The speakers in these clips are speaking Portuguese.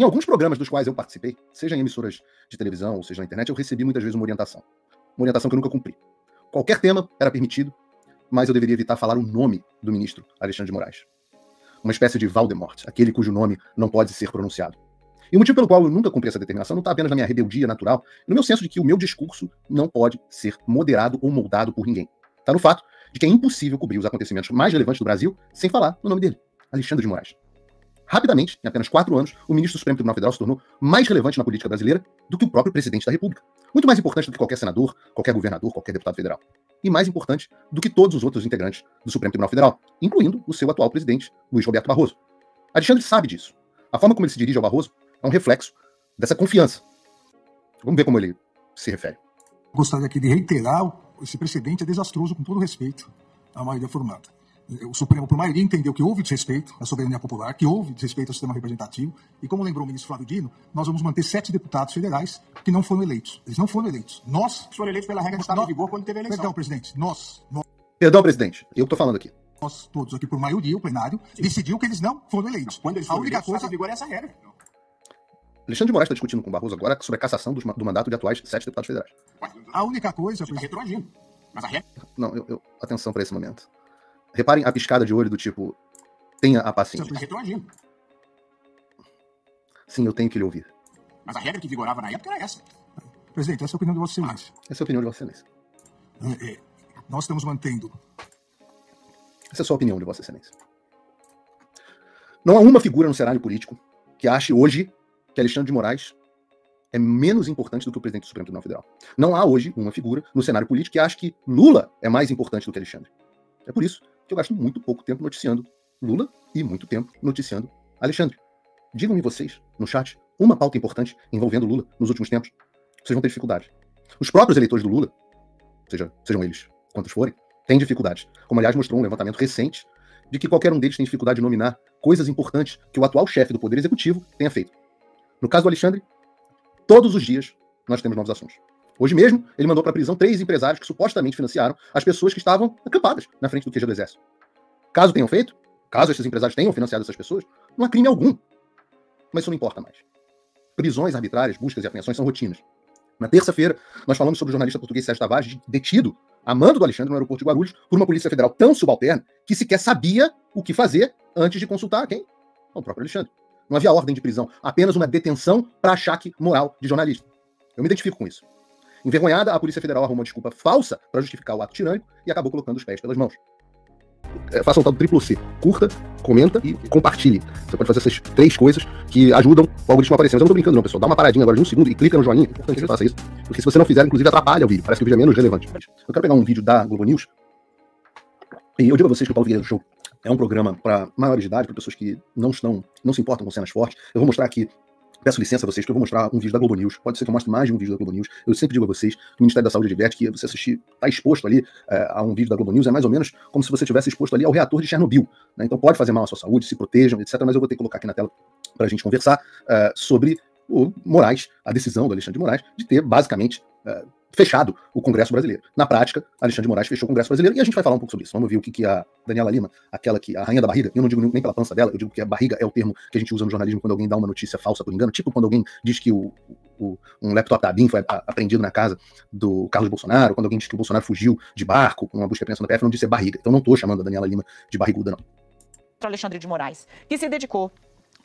Em alguns programas dos quais eu participei, seja em emissoras de televisão ou seja na internet, eu recebi muitas vezes uma orientação. Uma orientação que eu nunca cumpri. Qualquer tema era permitido, mas eu deveria evitar falar o nome do ministro Alexandre de Moraes. Uma espécie de Voldemort, aquele cujo nome não pode ser pronunciado. E o motivo pelo qual eu nunca cumpri essa determinação não está apenas na minha rebeldia natural, no meu senso de que o meu discurso não pode ser moderado ou moldado por ninguém. Está no fato de que é impossível cobrir os acontecimentos mais relevantes do Brasil sem falar no nome dele, Alexandre de Moraes. Rapidamente, em apenas 4 anos, o ministro do Supremo Tribunal Federal se tornou mais relevante na política brasileira do que o próprio presidente da República. Muito mais importante do que qualquer senador, qualquer governador, qualquer deputado federal. E mais importante do que todos os outros integrantes do Supremo Tribunal Federal, incluindo o seu atual presidente, Luiz Roberto Barroso. Alexandre sabe disso. A forma como ele se dirige ao Barroso é um reflexo dessa confiança. Vamos ver como ele se refere. Gostaria aqui de reiterar, esse precedente é desastroso, com todo respeito à maioria formada. O Supremo, por maioria, entendeu que houve desrespeito à soberania popular, que houve desrespeito ao sistema representativo, e como lembrou o ministro Flávio Dino, nós vamos manter 7 deputados federais que não foram eleitos. Eles não foram eleitos. Nós foram eleitos pela regra que estava em vigor quando teve a eleição. Perdão, presidente. Perdão, presidente. Eu estou falando aqui. Nós todos aqui, por maioria, o plenário, decidiu que eles não foram eleitos. Quando eles foram eleitos, estava em vigor essa regra. Alexandre de Moraes está discutindo com o Barroso agora sobre a cassação do mandato de atuais 7 deputados federais. A única coisa... Está retroagindo. Mas a regra... Não, atenção para esse momento. Reparem a piscada de olho do tipo, tenha a paciência. Está retroagindo. Sim, eu tenho que lhe ouvir. Mas a regra que vigorava na época era essa. Presidente, essa é a opinião de Vossa Excelência. Essa é a opinião de Vossa Excelência. Nós estamos mantendo... Essa é a sua opinião de Vossa Excelência. Não há uma figura no cenário político que ache hoje que Alexandre de Moraes é menos importante do que o presidente do Supremo Tribunal Federal. Não há hoje uma figura no cenário político que ache que Lula é mais importante do que Alexandre. É por isso que eu gasto muito pouco tempo noticiando Lula e muito tempo noticiando Alexandre. Digam-me vocês, no chat, uma pauta importante envolvendo Lula nos últimos tempos. Vocês vão ter dificuldade. Os próprios eleitores do Lula, sejam eles quantos forem, têm dificuldades. Como, aliás, mostrou um levantamento recente de que qualquer um deles tem dificuldade de nominar coisas importantes que o atual chefe do Poder Executivo tenha feito. No caso do Alexandre, todos os dias nós temos novos assuntos. Hoje mesmo, ele mandou para a prisão 3 empresários que supostamente financiaram as pessoas que estavam acampadas na frente do QG do Exército. Caso tenham feito, caso esses empresários tenham financiado essas pessoas, não há crime algum. Mas isso não importa mais. Prisões arbitrárias, buscas e apreensões são rotinas. Na terça-feira, nós falamos sobre o jornalista português Sérgio Tavares, detido a mando do Alexandre no aeroporto de Guarulhos por uma polícia federal tão subalterna que sequer sabia o que fazer antes de consultar quem? O próprio Alexandre. Não havia ordem de prisão, apenas uma detenção para achaque moral de jornalista. Eu me identifico com isso. Envergonhada, a Polícia Federal arrumou uma desculpa falsa para justificar o ato tirânico e acabou colocando os pés pelas mãos. Faça o tal do triplo C. Curta, comenta e compartilhe. Você pode fazer essas 3 coisas que ajudam o algoritmo a aparecer. Mas eu não tô brincando não, pessoal. Dá uma paradinha agora de 1 segundo e clica no joinha. É importante que você faça isso. Porque se você não fizer, inclusive atrapalha o vídeo. Parece que o vídeo é menos relevante. Eu quero pegar um vídeo da Globo News. E eu digo a vocês que o Paulo Vieira Show é um programa para maiores de idade, para pessoas que não se importam com cenas fortes. Eu vou mostrar aqui. Peço licença a vocês que eu vou mostrar um vídeo da Globo News. Pode ser que eu mostre mais de um vídeo da Globo News. Eu sempre digo a vocês que o Ministério da Saúde adverte que você assistir, está exposto ali a um vídeo da Globo News, é mais ou menos como se você estivesse exposto ali ao reator de Chernobyl. Né? Então pode fazer mal à sua saúde, se protejam, etc. Mas eu vou ter que colocar aqui na tela para a gente conversar sobre o Moraes, a decisão do Alexandre de Moraes de ter basicamente fechado o Congresso brasileiro. Na prática, Alexandre de Moraes fechou o Congresso brasileiro e a gente vai falar um pouco sobre isso. Vamos ver o que a Daniela Lima, aquela que a rainha da barriga, eu não digo nem pela pança dela, eu digo que a barriga é o termo que a gente usa no jornalismo quando alguém dá uma notícia falsa por engano, tipo quando alguém diz que um laptop da BIM foi apreendido na casa do Carlos Bolsonaro, quando alguém diz que o Bolsonaro fugiu de barco com uma busca e apreensão da PF, não disse barriga. Então não estou chamando a Daniela Lima de barriguda, não. Alexandre de Moraes, que se dedicou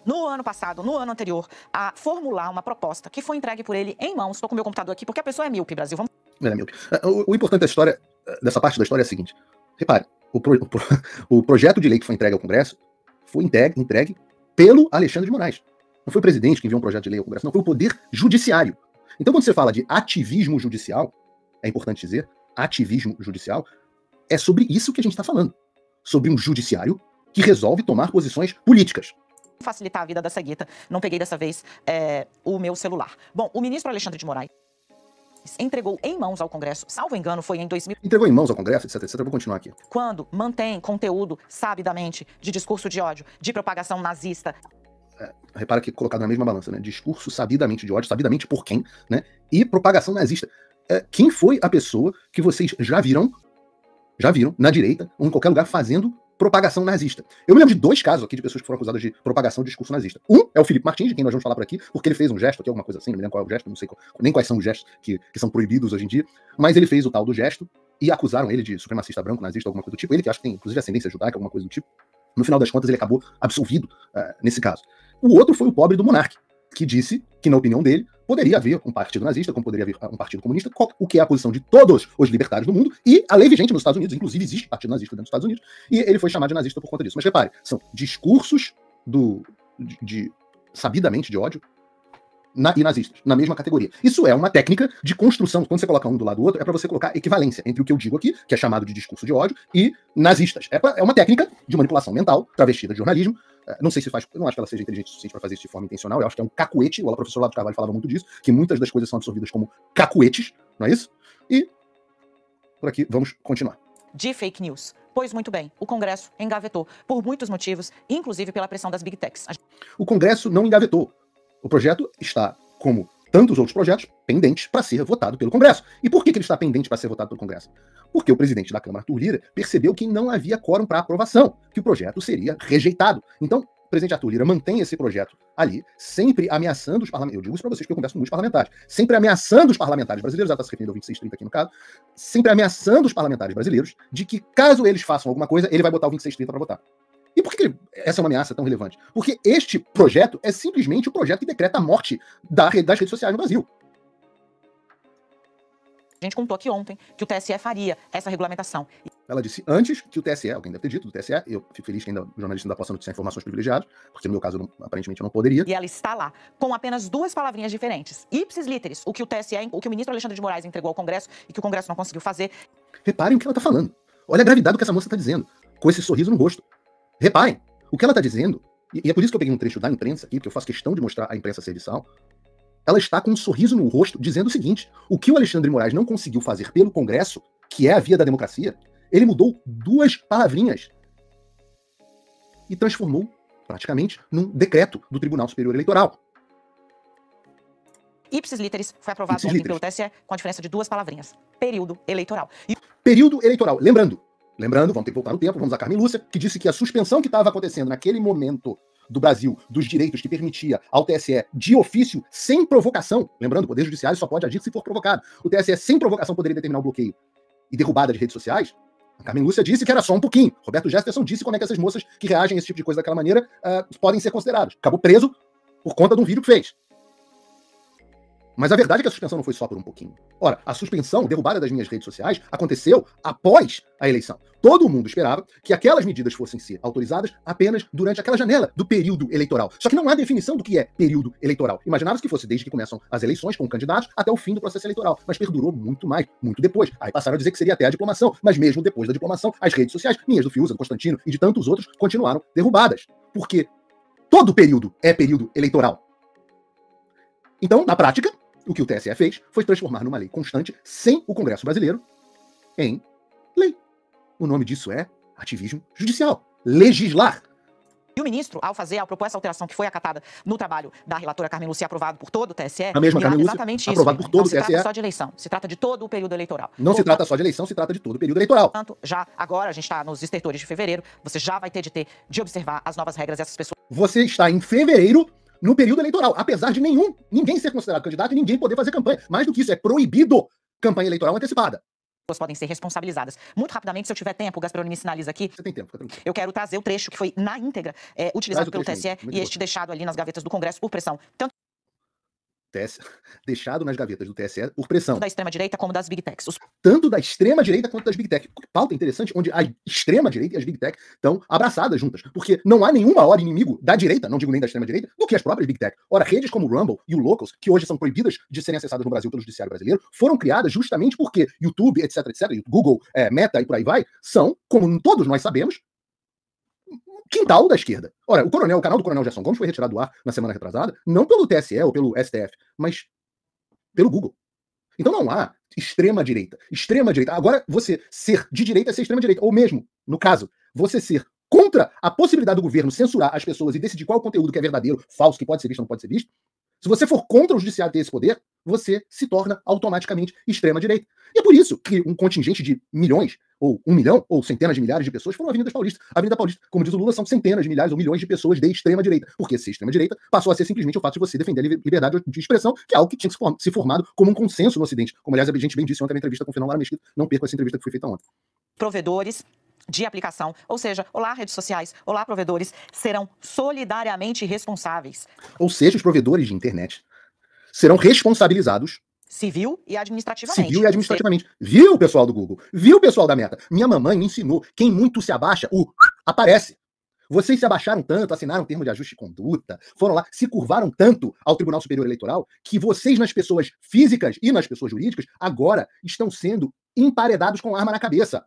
no ano passado, no ano anterior, a formular uma proposta que foi entregue por ele em mãos. Estou com o meu computador aqui, porque a pessoa é míope, Brasil. Vamos... Ele é míope. O importante da história, dessa parte da história é a seguinte. Repare, o projeto de lei que foi entregue ao Congresso foi entregue pelo Alexandre de Moraes. Não foi o presidente que enviou um projeto de lei ao Congresso, não, foi o Poder Judiciário. Então, quando você fala de ativismo judicial, é importante dizer, ativismo judicial, é sobre isso que a gente está falando. Sobre um judiciário que resolve tomar posições políticas. Facilitar a vida da cegueta, não peguei dessa vez o meu celular. Bom, o ministro Alexandre de Moraes entregou em mãos ao Congresso, salvo engano, foi em 2000... Entregou em mãos ao Congresso, etc, etc. Eu vou continuar aqui. Quando mantém conteúdo, sabidamente, de discurso de ódio, de propagação nazista. Repara que colocado na mesma balança, né? Discurso sabidamente de ódio, sabidamente por quem, né? E propagação nazista. Quem foi a pessoa que vocês já viram na direita ou em qualquer lugar fazendo propagação nazista. Eu me lembro de 2 casos aqui de pessoas que foram acusadas de propagação de discurso nazista. Um é o Felipe Martins, de quem nós vamos falar por aqui, porque ele fez um gesto aqui, alguma coisa assim, não me lembro qual é o gesto, não sei nem quais são os gestos que são proibidos hoje em dia, mas ele fez o tal do gesto e acusaram ele de supremacista branco, nazista, alguma coisa do tipo. Ele que acho que tem, inclusive, ascendência judaica, alguma coisa do tipo. No final das contas, ele acabou absolvido nesse caso. O outro foi o pobre do Monark, que disse que, na opinião dele, poderia haver um partido nazista, como poderia haver um partido comunista, o que é a posição de todos os libertários do mundo, e a lei vigente nos Estados Unidos, inclusive existe partido nazista dentro dos Estados Unidos, e ele foi chamado de nazista por conta disso. Mas repare, são discursos sabidamente de ódio e nazistas, na mesma categoria. Isso é uma técnica de construção, quando você coloca um do lado do outro, é para você colocar equivalência entre o que eu digo aqui, que é chamado de discurso de ódio, e nazistas. É uma técnica de manipulação mental, travestida de jornalismo. Não sei se faz, eu não acho que ela seja inteligente o suficiente para fazer isso de forma intencional, eu acho que é um cacuete, o professor Olavo de Carvalho falava muito disso, que muitas das coisas são absorvidas como cacuetes, não é isso? E por aqui vamos continuar. De fake news. Pois muito bem, o Congresso engavetou por muitos motivos, inclusive pela pressão das Big Techs. O Congresso não engavetou. O projeto está, como tantos outros projetos, pendentes para ser votado pelo Congresso. E por que ele está pendente para ser votado pelo Congresso? Porque o presidente da Câmara, Arthur Lira, percebeu que não havia quórum para aprovação, que o projeto seria rejeitado. Então, o presidente Arthur Lira mantém esse projeto ali, sempre ameaçando os parlamentares. Eu digo isso para vocês porque eu converso com muitos parlamentares. Sempre ameaçando os parlamentares brasileiros, ela está se referindo ao 2630 aqui no caso, sempre ameaçando os parlamentares brasileiros de que, caso eles façam alguma coisa, ele vai botar o 2630 para votar. E por que essa é uma ameaça tão relevante? Porque este projeto é simplesmente o projeto que decreta a morte das redes sociais no Brasil. A gente contou aqui ontem que o TSE faria essa regulamentação. Ela disse antes que o TSE, alguém deve ter dito do TSE, eu fico feliz que ainda o jornalista ainda possa noticiar informações privilegiadas, porque no meu caso, aparentemente, eu não poderia. E ela está lá, com apenas 2 palavrinhas diferentes. Ipsis literis, o que o TSE, o que o ministro Alexandre de Moraes entregou ao Congresso e que o Congresso não conseguiu fazer. Reparem o que ela está falando. Olha a gravidade do que essa moça está dizendo, com esse sorriso no rosto. Reparem, o que ela está dizendo, e é por isso que eu peguei um trecho da imprensa aqui, porque eu faço questão de mostrar a imprensa serviçal, ela está com um sorriso no rosto, dizendo o seguinte: o que o Alexandre de Moraes não conseguiu fazer pelo Congresso, que é a via da democracia, ele mudou 2 palavrinhas e transformou, praticamente, num decreto do Tribunal Superior Eleitoral. Ipsis literis foi aprovado ontem pelo TSE com a diferença de 2 palavrinhas. Período eleitoral. Período eleitoral. Lembrando, vamos ter que voltar no tempo, vamos a Carmen Lúcia, que disse que a suspensão que estava acontecendo naquele momento do Brasil, dos direitos que permitia ao TSE de ofício, sem provocação, lembrando, o Poder Judiciário só pode agir se for provocado, o TSE sem provocação poderia determinar o bloqueio e derrubada de redes sociais, a Carmen Lúcia disse que era só um pouquinho. Roberto Jefferson disse como é que essas moças que reagem a esse tipo de coisa daquela maneira podem ser consideradas. Acabou preso por conta de um vídeo que fez. Mas a verdade é que a suspensão não foi só por um pouquinho. Ora, a suspensão, derrubada das minhas redes sociais, aconteceu após a eleição. Todo mundo esperava que aquelas medidas fossem ser autorizadas apenas durante aquela janela do período eleitoral. Só que não há definição do que é período eleitoral. Imaginava-se que fosse desde que começam as eleições com candidatos até o fim do processo eleitoral. Mas perdurou muito mais, muito depois. Aí passaram a dizer que seria até a diplomação. Mas mesmo depois da diplomação, as redes sociais, minhas do Fiuza, do Constantino e de tantos outros, continuaram derrubadas. Porque todo período é período eleitoral. Então, na prática, o que o TSE fez foi transformar numa lei constante, sem o Congresso brasileiro, em lei. O nome disso é ativismo judicial. Legislar. E o ministro, ao propor essa alteração que foi acatada no trabalho da relatora Carmen Lúcia, aprovado por todo o TSE, a mesma Carmen Lúcia, exatamente aprovado isso. por todo não o TSE. se trata só de eleição, se trata de todo o período eleitoral. Não se trata só de eleição, se trata de todo o período eleitoral. Portanto, já agora, a gente está nos estertores de fevereiro, você já vai ter de observar as novas regras dessas pessoas. Você está em fevereiro, no período eleitoral, apesar de ninguém ser considerado candidato e ninguém poder fazer campanha. Mais do que isso, é proibido campanha eleitoral antecipada. Pessoas podem ser responsabilizadas. Muito rapidamente, se eu tiver tempo, o Gasperoni me sinaliza aqui. Você tem tempo, fica tranquilo. Eu quero trazer o trecho que foi na íntegra utilizado pelo TSE e este deixado ali nas gavetas do Congresso por pressão. Tanto deixado nas gavetas do TSE por pressão. Da extrema-direita como das Big Techs. Tanto da extrema-direita quanto das Big Tech. Pauta interessante, onde a extrema-direita e as Big Tech estão abraçadas juntas. Porque não há nenhum maior inimigo da direita, não digo nem da extrema-direita, do que as próprias Big Tech. Ora, redes como o Rumble e o Locals, que hoje são proibidas de serem acessadas no Brasil pelo judiciário brasileiro, foram criadas justamente porque YouTube, etc, Google, Meta e por aí vai, são, como todos nós sabemos, quintal da esquerda. Ora, o canal do Coronel Gerson Gomes foi retirado do ar na semana retrasada, não pelo TSE ou pelo STF, mas pelo Google. Então não há extrema-direita. Extrema-direita. Agora, você ser de direita é ser extrema-direita. Ou mesmo, no caso, você ser contra a possibilidade do governo censurar as pessoas e decidir qual conteúdo que é verdadeiro, falso, que pode ser visto ou não pode ser visto, se você for contra o judiciário ter esse poder, você se torna automaticamente extrema-direita. E é por isso que um contingente de milhões, ou 1 milhão, ou centenas de milhares de pessoas foram à Avenida Paulista. A Avenida Paulista, como diz o Lula, são centenas de milhares ou milhões de pessoas de extrema-direita. Porque ser extrema-direita passou a ser simplesmente o fato de você defender a liberdade de expressão, que é algo que tinha se formado como um consenso no Ocidente. Como, aliás, a gente bem disse ontem na entrevista com o Fernando Lara Mesquita. Não perca essa entrevista que foi feita ontem. Provedores de aplicação, ou seja, olá redes sociais, olá provedores, serão solidariamente responsáveis. Ou seja, os provedores de internet serão responsabilizados Civil e administrativamente. Civil e administrativamente. Viu o pessoal do Google? Viu o pessoal da Meta? Minha mamãe me ensinou, quem muito se abaixa, aparece. Vocês se abaixaram tanto, assinaram um termo de ajuste de conduta, foram lá, se curvaram tanto ao Tribunal Superior Eleitoral, que vocês, nas pessoas físicas e nas pessoas jurídicas, agora estão sendo emparedados com arma na cabeça.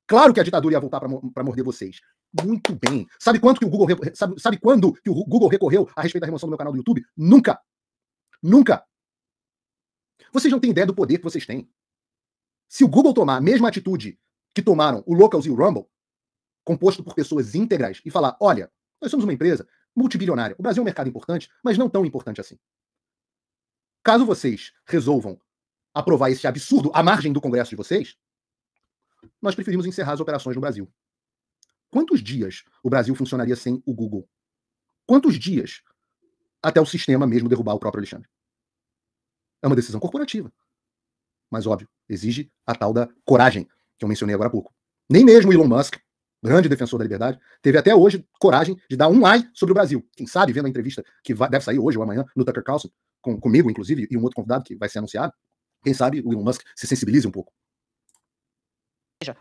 Claro que a ditadura ia voltar para morder vocês. Muito bem. Sabe quando que o Google sabe quando que o Google recorreu a respeito da remoção do meu canal do YouTube? Nunca. Nunca. Vocês não têm ideia do poder que vocês têm. Se o Google tomar a mesma atitude que tomaram o Locals e o Rumble, composto por pessoas íntegras, e falar, olha, nós somos uma empresa multibilionária. O Brasil é um mercado importante, mas não tão importante assim. Caso vocês resolvam aprovar esse absurdo à margem do Congresso de vocês, nós preferimos encerrar as operações no Brasil. Quantos dias o Brasil funcionaria sem o Google? Quantos dias até o sistema mesmo derrubar o próprio Alexandre? É uma decisão corporativa. Mas, óbvio, exige a tal da coragem, que eu mencionei agora há pouco. Nem mesmo Elon Musk, grande defensor da liberdade, teve até hoje coragem de dar um ai sobre o Brasil. Quem sabe, vendo a entrevista que deve sair hoje ou amanhã no Tucker Carlson, comigo, inclusive, e um outro convidado que vai ser anunciado, quem sabe o Elon Musk se sensibilize um pouco.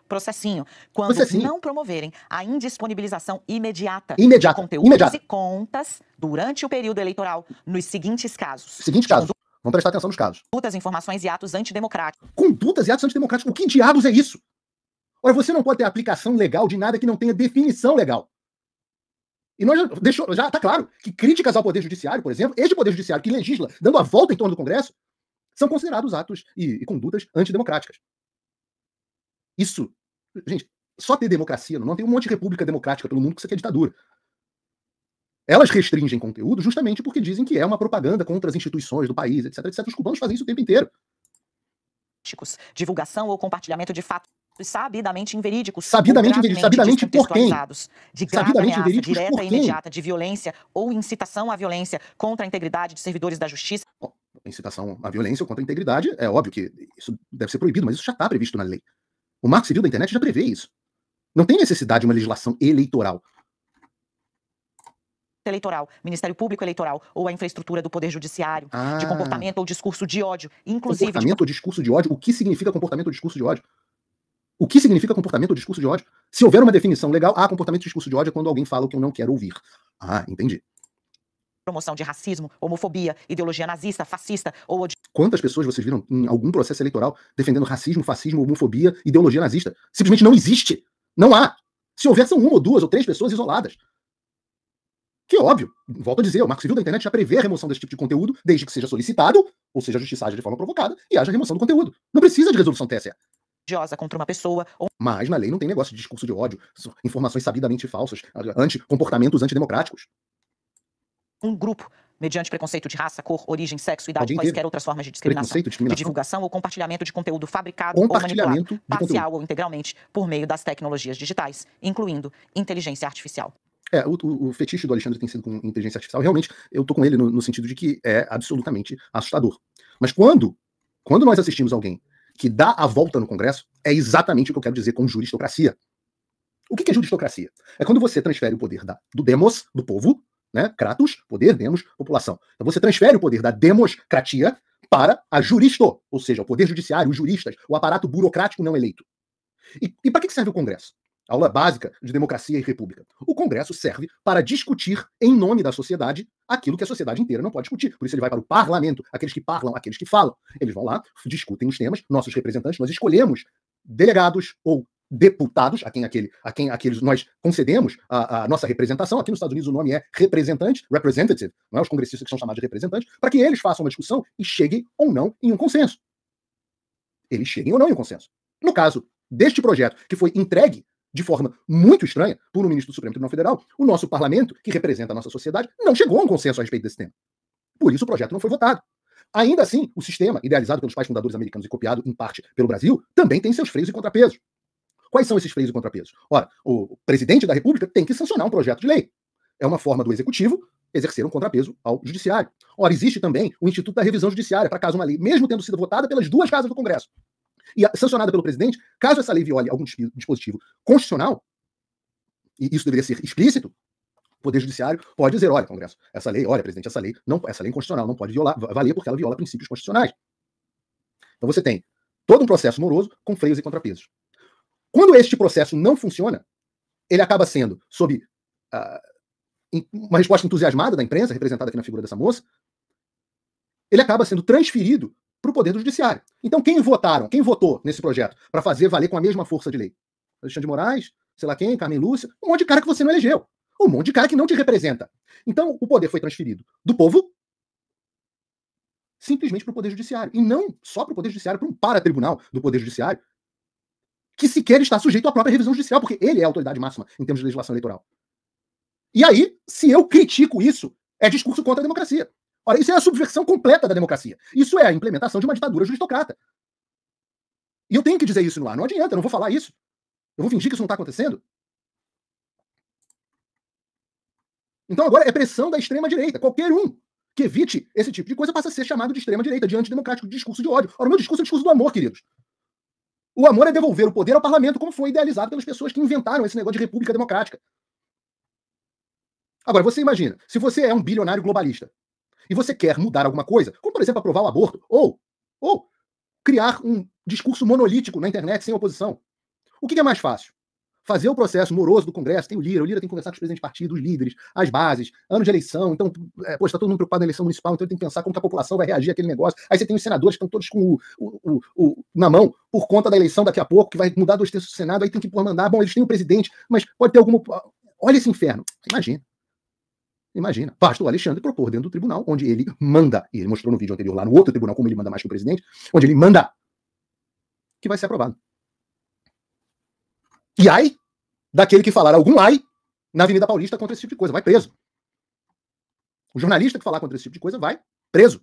Processinho, quando não promoverem a indisponibilização imediata de conteúdos e contas durante o período eleitoral, nos seguintes casos. Vamos prestar atenção nos casos. Condutas, informações e atos antidemocráticos. Condutas e atos antidemocráticos. O que diabos é isso? Olha, você não pode ter aplicação legal de nada que não tenha definição legal. E nós já está claro que críticas ao Poder Judiciário, por exemplo, este Poder Judiciário que legisla dando a volta em torno do Congresso, são considerados atos e condutas antidemocráticas. Isso, gente, só ter democracia, não tem um monte de república democrática pelo mundo que isso aqui é ditadura. Elas restringem conteúdo justamente porque dizem que é uma propaganda contra as instituições do país, etc, etc. Os cubanos fazem isso o tempo inteiro. Divulgação ou compartilhamento de fatos sabidamente inverídicos. Sabidamente por quem? De grave ameaça direta e imediata de violência ou incitação à violência contra a integridade de servidores da justiça. Incitação à violência ou contra a integridade, é óbvio que isso deve ser proibido, mas isso já está previsto na lei. O Marco Civil da Internet já prevê isso. Não tem necessidade de uma legislação eleitoral. Eleitoral, Ministério Público Eleitoral ou a infraestrutura do Poder Judiciário, de comportamento ou discurso de ódio, inclusive... Comportamento ou discurso de ódio? O que significa comportamento ou discurso de ódio? O que significa comportamento ou discurso de ódio? Se houver uma definição legal, comportamento ou discurso de ódio é quando alguém fala o que eu não quero ouvir. Entendi. Promoção de racismo, homofobia, ideologia nazista, fascista ou... Quantas pessoas vocês viram em algum processo eleitoral defendendo racismo, fascismo, homofobia, ideologia nazista? Simplesmente não existe. Não há. Se houver, são 1 ou 2 ou 3 pessoas isoladas. Que é óbvio, volto a dizer, o Marco Civil da Internet já prevê a remoção desse tipo de conteúdo, desde que seja solicitado, ou seja, a justiça age de forma provocada, e haja remoção do conteúdo. Não precisa de resolução TSE. Contra uma pessoa. Mas na lei não tem negócio de discurso de ódio, informações sabidamente falsas, comportamentos antidemocráticos. Um grupo, mediante preconceito de raça, cor, origem, sexo, idade, quaisquer outras formas de discriminação, de divulgação ou compartilhamento de conteúdo fabricado ou manipulado, parcial ou integralmente, por meio das tecnologias digitais, incluindo inteligência artificial. O fetiche do Alexandre tem sido com inteligência artificial. Realmente, eu tô com ele no sentido de que é absolutamente assustador. Mas quando nós assistimos alguém que dá a volta no Congresso, é exatamente o que eu quero dizer com juristocracia. O que é juristocracia? É quando você transfere o poder do demos, do povo, né? Kratos, poder, demos, população. Então você transfere o poder da democracia para a juristo, ou seja, o poder judiciário, os juristas, o aparato burocrático não eleito. E para que serve o Congresso? Aula básica de democracia e república. O Congresso serve para discutir, em nome da sociedade, aquilo que a sociedade inteira não pode discutir. Por isso ele vai para o parlamento, aqueles que parlam, aqueles que falam. Eles vão lá, discutem os temas, nossos representantes, nós escolhemos delegados ou deputados, a quem aqueles nós concedemos a nossa representação. Aqui nos Estados Unidos o nome é representante, representative, não é os congressistas que são chamados de representantes, para que eles façam uma discussão e cheguem ou não em um consenso. Eles cheguem ou não em um consenso. No caso deste projeto, que foi entregue de forma muito estranha por um ministro do Supremo Tribunal Federal, o nosso parlamento, que representa a nossa sociedade, não chegou a um consenso a respeito desse tema. Por isso o projeto não foi votado. Ainda assim, o sistema, idealizado pelos pais fundadores americanos e copiado, em parte, pelo Brasil, também tem seus freios e contrapesos. Quais são esses freios e contrapesos? Ora, o presidente da República tem que sancionar um projeto de lei. É uma forma do executivo exercer um contrapeso ao judiciário. Ora, existe também o Instituto da Revisão Judiciária, para caso uma lei, mesmo tendo sido votada pelas duas casas do Congresso e sancionada pelo presidente, caso essa lei viole algum dispositivo constitucional, e isso deveria ser explícito, o Poder Judiciário pode dizer, olha, Congresso, essa lei, olha, presidente, essa lei é inconstitucional, não pode valer porque ela viola princípios constitucionais. Então você tem todo um processo moroso com freios e contrapesos. Quando este processo não funciona, ele acaba sendo, sob uma resposta entusiasmada da imprensa, representada aqui na figura dessa moça, ele acaba sendo transferido para o Poder do Judiciário. Então quem votou nesse projeto para fazer valer com a mesma força de lei? Alexandre de Moraes, sei lá quem, Carmen Lúcia, um monte de cara que você não elegeu. Um monte de cara que não te representa. Então o poder foi transferido do povo simplesmente para o Poder Judiciário. E não só para o Poder Judiciário, para um paratribunal do Poder Judiciário, que sequer está sujeito à própria revisão judicial, porque ele é a autoridade máxima em termos de legislação eleitoral. E aí, se eu critico isso, é discurso contra a democracia. Ora, isso é a subversão completa da democracia. Isso é a implementação de uma ditadura judicocrata. E eu tenho que dizer isso no ar. Não adianta, eu não vou falar isso. Eu vou fingir que isso não está acontecendo. Então agora é pressão da extrema-direita. Qualquer um que evite esse tipo de coisa passa a ser chamado de extrema-direita, de antidemocrático, de discurso de ódio. Ora, o meu discurso é o discurso do amor, queridos. O amor é devolver o poder ao parlamento, como foi idealizado pelas pessoas que inventaram esse negócio de república democrática. Agora, você imagina, se você é um bilionário globalista e você quer mudar alguma coisa, como, por exemplo, aprovar o aborto, ou criar um discurso monolítico na internet sem oposição, o que é mais fácil? Fazer o processo moroso do Congresso, tem o Lira tem que conversar com os presidentes de partido, os líderes, as bases, ano de eleição, então, está todo mundo preocupado na eleição municipal, então ele tem que pensar como que a população vai reagir àquele negócio. Aí você tem os senadores que estão todos com na mão, por conta da eleição daqui a pouco, que vai mudar 2/3 do Senado, aí tem que mandar, bom, eles têm o presidente, mas pode ter alguma... Olha esse inferno. Imagina. Basta o Alexandre propor dentro do tribunal, onde ele manda, e ele mostrou no vídeo anterior lá no outro tribunal como ele manda mais que o presidente, onde ele manda que vai ser aprovado. E ai daquele que falar algum ai na Avenida Paulista contra esse tipo de coisa, vai preso. O jornalista que falar contra esse tipo de coisa vai preso.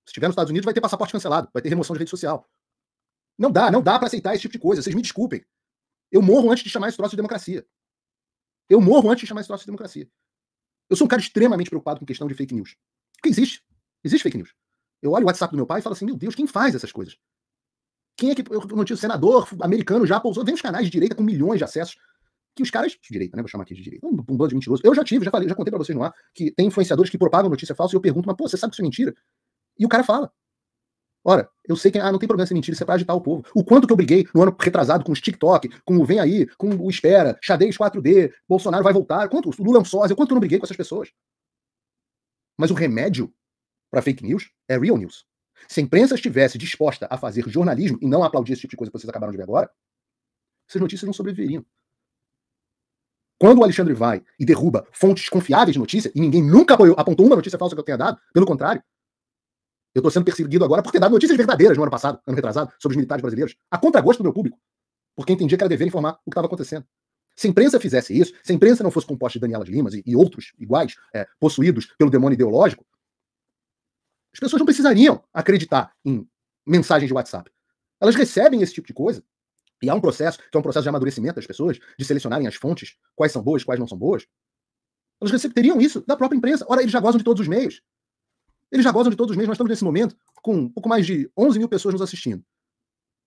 Se estiver nos Estados Unidos vai ter passaporte cancelado, vai ter remoção de rede social. Não dá para aceitar esse tipo de coisa, vocês me desculpem. Eu morro antes de chamar esse troço de democracia. Eu sou um cara extremamente preocupado com questão de fake news. Porque existe fake news. Eu olho o WhatsApp do meu pai e falo assim, meu Deus, quem faz essas coisas? Quem é que... Eu não tinha senador americano já pousou. Vem uns canais de direita com milhões de acessos. Que os caras... De direita, né? Vou chamar aqui de direita. Um bando de mentiroso. Eu já contei pra vocês no ar, que tem influenciadores que propagam notícia falsa e eu pergunto, mas pô, você sabe que isso é mentira? E o cara fala. Ora, eu sei que não tem problema ser mentira, isso é pra agitar o povo. O quanto que eu briguei no ano retrasado com os TikTok, com o Vem Aí, com o Espera, Xadrez 4D, Bolsonaro vai voltar, o Lula é um sósia, quanto que eu não briguei com essas pessoas? Mas o remédio pra fake news é real news. Se a imprensa estivesse disposta a fazer jornalismo e não a aplaudir esse tipo de coisa que vocês acabaram de ver agora, essas notícias não sobreviveriam. Quando o Alexandre vai e derruba fontes confiáveis de notícia, e ninguém nunca apontou uma notícia falsa que eu tenha dado, pelo contrário, eu estou sendo perseguido agora por ter dado notícias verdadeiras no ano passado, ano retrasado, sobre os militares brasileiros, a contragosto do meu público, porque entendia que era dever informar o que estava acontecendo. Se a imprensa fizesse isso, se a imprensa não fosse composta de Daniela de Limas e outros iguais, possuídos pelo demônio ideológico, as pessoas não precisariam acreditar em mensagens de WhatsApp. Elas recebem esse tipo de coisa, e há um processo, que é um processo de amadurecimento das pessoas, de selecionarem as fontes, quais são boas, quais não são boas. Elas teriam isso da própria imprensa. Ora, eles já gozam de todos os meios. Nós estamos nesse momento com um pouco mais de 11 mil pessoas nos assistindo.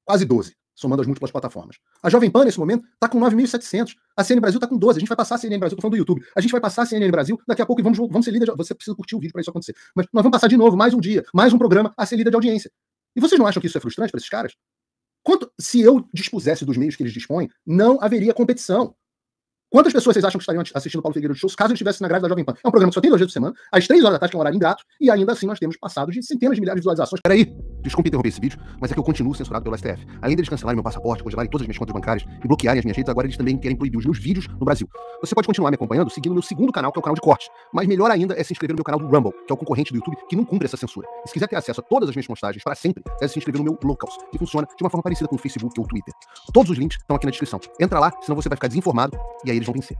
Quase 12, somando as múltiplas plataformas. A Jovem Pan, nesse momento, está com 9.700. A CNN Brasil está com 12. A gente vai passar a CNN Brasil, estou falando do YouTube. A gente vai passar a CNN Brasil daqui a pouco e vamos ser líder. Você precisa curtir o vídeo para isso acontecer. Mas nós vamos passar de novo, mais um dia, mais um programa a ser líder de audiência. E vocês não acham que isso é frustrante para esses caras? Se eu dispusesse dos meios que eles dispõem, não haveria competição. Quantas pessoas vocês acham que estariam assistindo o Paulo Figueiredo Show caso ele estivesse na grade da Jovem Pan? É um programa que só tem 2 dias por semana, às 3 horas da tarde, que é um horário ingrato, e ainda assim nós temos passado de centenas de milhares de visualizações. Peraí, desculpe interromper esse vídeo, mas é que eu continuo censurado pelo STF. Além deles cancelarem meu passaporte, congelarem todas as minhas contas bancárias e bloquearem as minhas redes, agora eles também querem proibir os meus vídeos no Brasil. Você pode continuar me acompanhando seguindo o meu segundo canal, que é o canal de cortes. Mas melhor ainda é se inscrever no meu canal do Rumble, que é o concorrente do YouTube, que não cumpre essa censura. E se quiser ter acesso a todas as minhas postagens para sempre, é se inscrever no meu Locals, que funciona de uma forma parecida com o Facebook ou o Twitter. Todos os links estão aqui na descrição. Entra lá, senão você vai ficar desinformado e aí eles vão vencer.